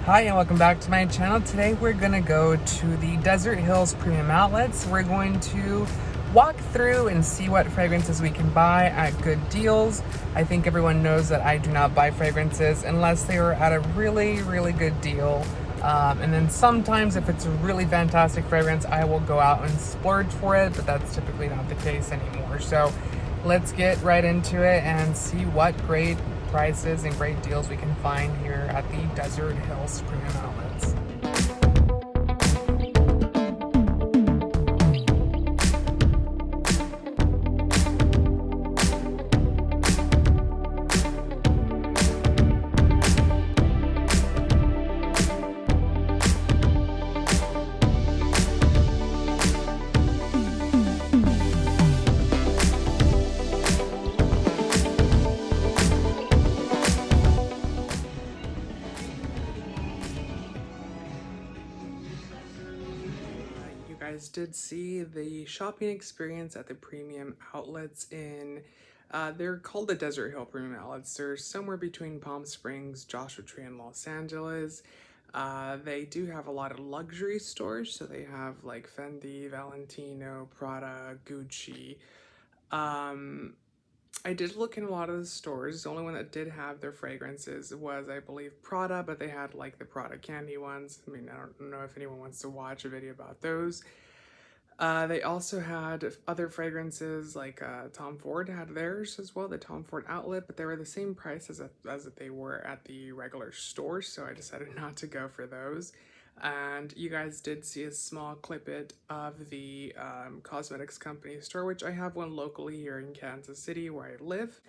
Hi and welcome back to my channel. Today we're gonna go to the Desert Hills Premium Outlets. We're going to walk through and see what fragrances we can buy at good deals. I think everyone knows that I do not buy fragrances unless they are at a really good deal. And then sometimes if it's a really fantastic fragrance, I will go out and splurge for it, but that's typically not the case anymore. So let's get right into it and see what great prices and great deals we can find here at the Desert Hills Premium Outlets. Guys did see the shopping experience at the premium outlets in they're called the Desert Hill Premium Outlets. They're somewhere between Palm Springs, Joshua Tree, and Los Angeles. They do have a lot of luxury stores, so they have like Fendi, Valentino, Prada, Gucci. I did look in a lot of the stores. The only one that did have their fragrances was, I believe, Prada, but they had like the Prada candy ones. I mean, I don't know if anyone wants to watch a video about those. They also had other fragrances like Tom Ford had theirs as well, the Tom Ford outlet, but they were the same price as they were at the regular store, so I decided not to go for those. And you guys did see a small clip of the cosmetics company store, which I have one locally here in Kansas City where I live.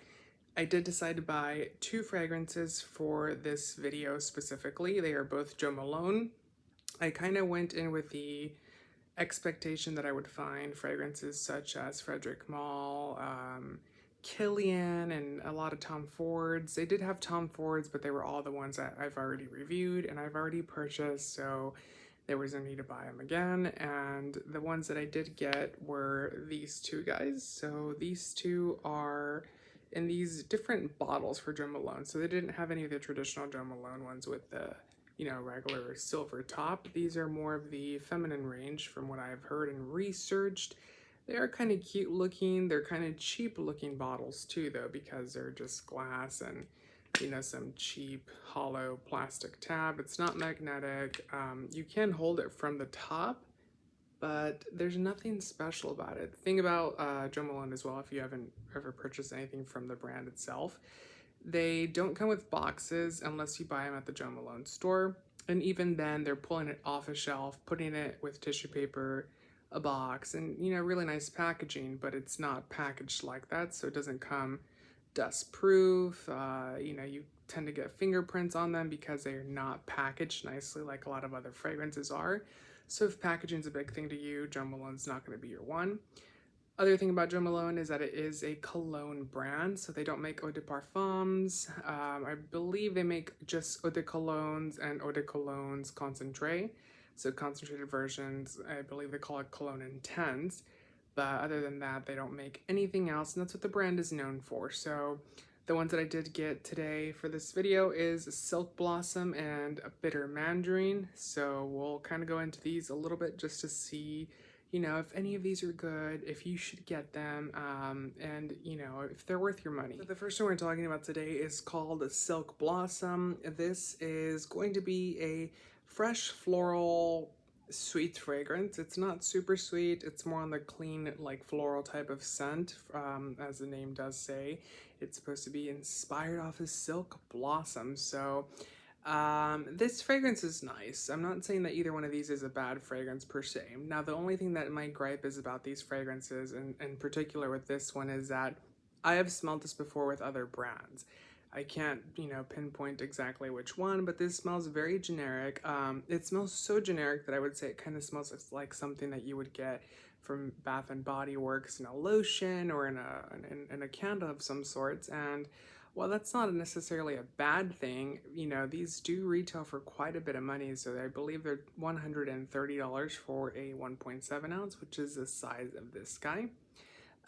I did decide to buy two fragrances for this video specifically. They are both Jo Malone. I kind of went in with the expectation that I would find fragrances such as Frederic Malle, Killian, and a lot of Tom Fords. They did have Tom Fords, but they were all the ones that I've already reviewed and I've already purchased, so there was no need to buy them again. And the ones that I did get were these two guys. So these two are in these different bottles for Jo Malone. So they didn't have any of the traditional Jo Malone ones with the regular silver top. These are more of the feminine range from what I've heard and researched. They are kind of cute looking. They're kind of cheap looking bottles too, though, because they're just glass and, some cheap hollow plastic tab. It's not magnetic. You can hold it from the top, but there's nothing special about it. The thing about Jo Malone as well, if you haven't ever purchased anything from the brand itself, they don't come with boxes unless you buy them at the Jo Malone store. And even then, they're pulling it off a shelf, putting it with tissue paper, a box, and, really nice packaging, but it's not packaged like that, so it doesn't come dust proof. You tend to get fingerprints on them because they are not packaged nicely like a lot of other fragrances are. So if packaging is a big thing to you, Jo Malone's not going to be your one. Other thing about Jo Malone is that it is a cologne brand, so they don't make eau de parfums. I believe they make just eau de colognes and eau de colognes concentré, so concentrated versions. I believe they call it Cologne Intense, but other than that, they don't make anything else, and that's what the brand is known for. So the ones that I did get today for this video is Silk Blossom and a Bitter Mandarin, so we'll kind of go into these a little bit just to see if any of these are good, if you should get them, and, if they're worth your money. So the first one we're talking about today is called Silk Blossom. This is going to be a fresh floral sweet fragrance. It's not super sweet. It's more on the clean, like floral type of scent, as the name does say. It's supposed to be inspired off of silk blossom. So this fragrance is nice. I'm not saying that either one of these is a bad fragrance per se. Now, the only thing that my gripe is about these fragrances, and in particular with this one, is that I have smelled this before with other brands. I can't, pinpoint exactly which one, but this smells very generic. It smells so generic that I would say it kind of smells like something that you would get from Bath and Body Works in a lotion or in a candle of some sorts. And while that's not necessarily a bad thing, these do retail for quite a bit of money. So I believe they're $130 for a 1.7 ounce, which is the size of this guy.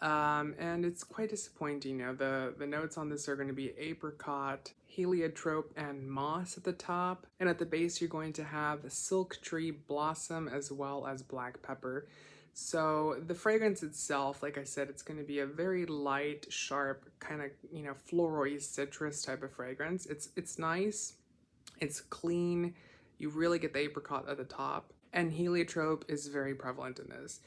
And it's quite disappointing. You know, the notes on this are going to be apricot, heliotrope, and moss at the top. And at the base, you're going to have silk tree blossom as well as black pepper. So the fragrance itself, like I said, it's going to be a very light, sharp, kind of, you know, floral citrus type of fragrance. It's nice. It's clean. You really get the apricot at the top. And heliotrope is very prevalent in this.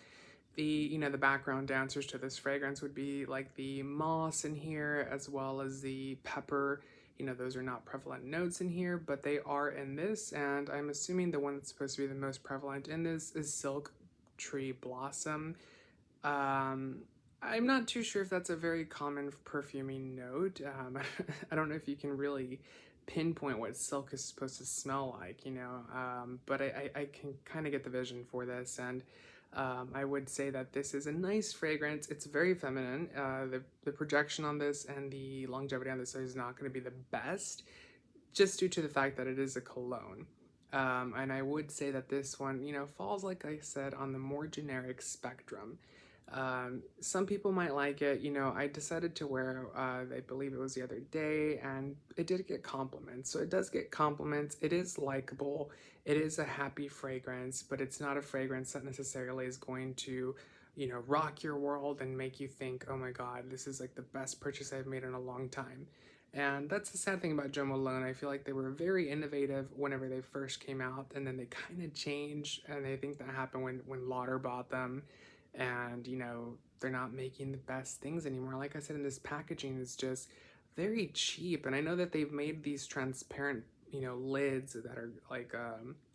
The, you know, the background dancers to this fragrance would be like the moss in here as well as the pepper. You know, those are not prevalent notes in here, but they are in this, and I'm assuming the one that's supposed to be the most prevalent in this is silk tree blossom. um I'm not too sure if that's a very common perfuming note. I don't know if you can really pinpoint what silk is supposed to smell like, you know, but I can kind of get the vision for this, and I would say that this is a nice fragrance. It's very feminine. The projection on this and the longevity on this is not going to be the best, just due to the fact that it is a cologne. And I would say that this one, you know, falls, like I said, on the more generic spectrum. Some people might like it. You know, I decided to wear, I believe it was the other day, and it did get compliments. So it does get compliments. It is likable. It is a happy fragrance, but it's not a fragrance that necessarily is going to, you know, rock your world and make you think, oh my God, this is like the best purchase I've made in a long time. And that's the sad thing about Jo Malone. I feel like they were very innovative whenever they first came out, and then they kind of changed. And I think that happened when Lauder bought them, and you know, they're not making the best things anymore. Like I said, in this packaging is just very cheap. And I know that they've made these transparent, you know, lids that are like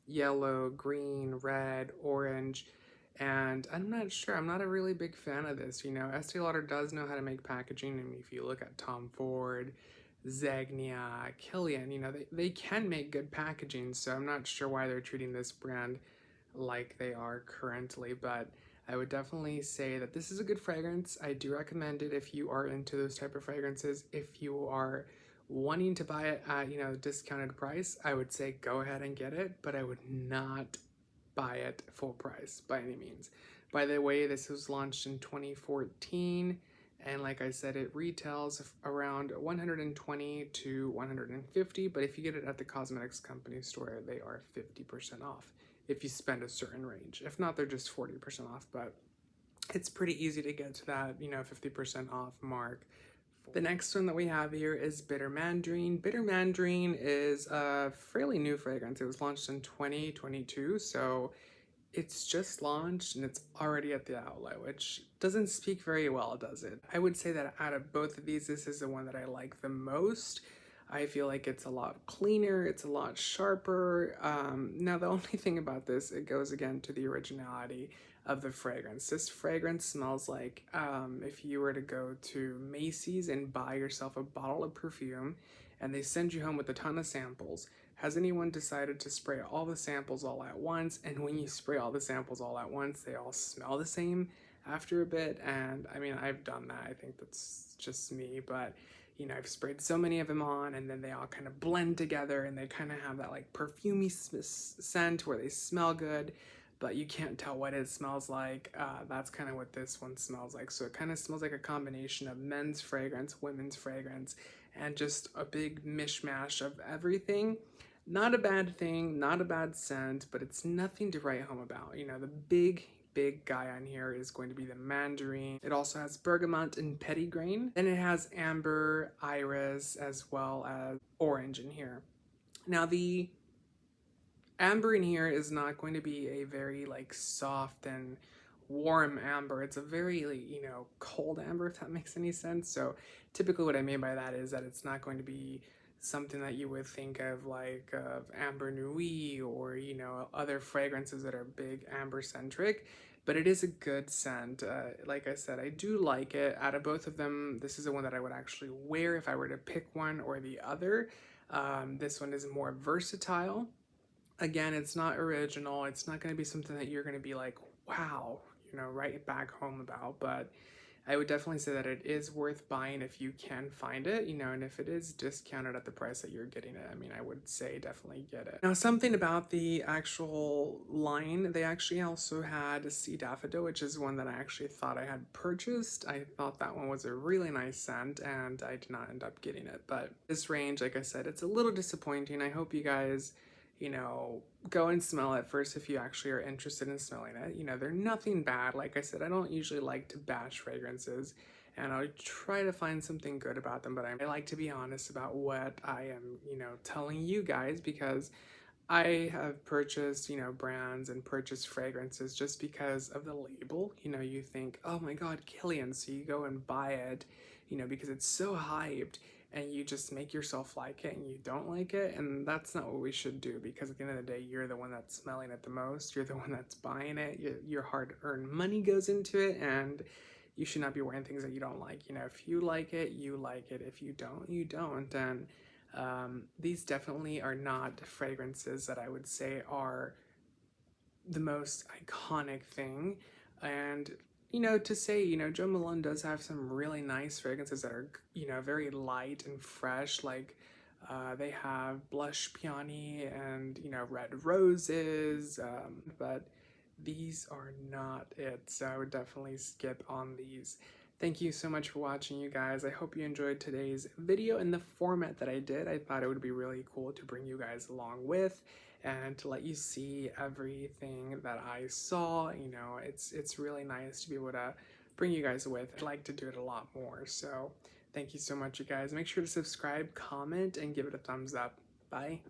yellow, green, red, orange. And I'm not sure. I'm not a really big fan of this. You know, Estee Lauder does know how to make packaging. I mean, if you look at Tom Ford, Zegnia, Killian, you know, they can make good packaging, so I'm not sure why they're treating this brand like they are currently, but I would definitely say that this is a good fragrance. I do recommend it if you are into those type of fragrances. If you are wanting to buy it at, you know, discounted price, I would say go ahead and get it, but I would not buy it full price by any means. By the way, this was launched in 2014, and like I said, it retails around 120 to 150, but if you get it at the cosmetics company store, they are 50% off if you spend a certain range. If not, they're just 40% off, but it's pretty easy to get to that, you know, 50% off mark. The next one that we have here is Bitter Mandarin. Bitter Mandarin is a fairly new fragrance. It was launched in 2022, so it's just launched and it's already at the outlet, which doesn't speak very well, does it? I would say that out of both of these, this is the one that I like the most. I feel like it's a lot cleaner, it's a lot sharper. Now, the only thing about this, it goes again to the originality of the fragrance. This fragrance smells like if you were to go to Macy's and buy yourself a bottle of perfume and they send you home with a ton of samples. Has anyone decided to spray all the samples all at once? And when you spray all the samples all at once, they all smell the same after a bit. And I mean, I've done that. I think that's just me, but you know, I've sprayed so many of them on, and then they all kind of blend together, and they kind of have that like perfumey scent where they smell good, but you can't tell what it smells like. That's kind of what this one smells like. So it kind of smells like a combination of men's fragrance, women's fragrance, and just a big mishmash of everything. Not a bad thing, not a bad scent, but it's nothing to write home about. You know, the big guy on here is going to be the Mandarin. It also has bergamot and petitgrain. Then it has amber, iris, as well as orange in here. Now, the amber in here is not going to be a very like soft and warm amber. It's a very, you know, cold amber, if that makes any sense. So typically what I mean by that is that it's not going to be something that you would think of like amber nuit or, you know, other fragrances that are big amber centric, but it is a good scent. Like I said, I do like it. Out of both of them, this is the one that I would actually wear if I were to pick one or the other. This one is more versatile. Again, it's not original. It's not going to be something that you're going to be like, wow, you know, right back home about, but I would definitely say that it is worth buying if you can find it, you know, and if it is discounted at the price that you're getting it, I mean, I would say definitely get it. Now, something about the actual line, they actually also had Sea Daffodil, which is one that I actually thought I had purchased. I thought that one was a really nice scent, and I did not end up getting it. But this range, like I said, it's a little disappointing. I hope you guys, you know, go and smell it first if you actually are interested in smelling it. You know, they're nothing bad. Like I said, I don't usually like to bash fragrances, and I try to find something good about them, but I like to be honest about what I am, you know, telling you guys, because I have purchased, you know, brands and purchased fragrances just because of the label. You know, you think, oh my God, Killian, so you go and buy it, you know, because it's so hyped, and you just make yourself like it and you don't like it. And that's not what we should do, because at the end of the day, you're the one that's smelling it the most. You're the one that's buying it. Your hard earned money goes into it, and you should not be wearing things that you don't like. You know, if you like it, you like it. If you don't, you don't. And these definitely are not fragrances that I would say are the most iconic thing. And, you know, to say, you know, Joe Malone does have some really nice fragrances that are, you know, very light and fresh. Like, they have Blush Peony and, you know, Red Roses, but these are not it. So I would definitely skip on these. Thank you so much for watching, you guys. I hope you enjoyed today's video and the format that I did. I thought it would be really cool to bring you guys along with, and to let you see everything that I saw. You know, it's really nice to be able to bring you guys with. I'd like to do it a lot more. So thank you so much, you guys. Make sure to subscribe, comment, and give it a thumbs up. Bye.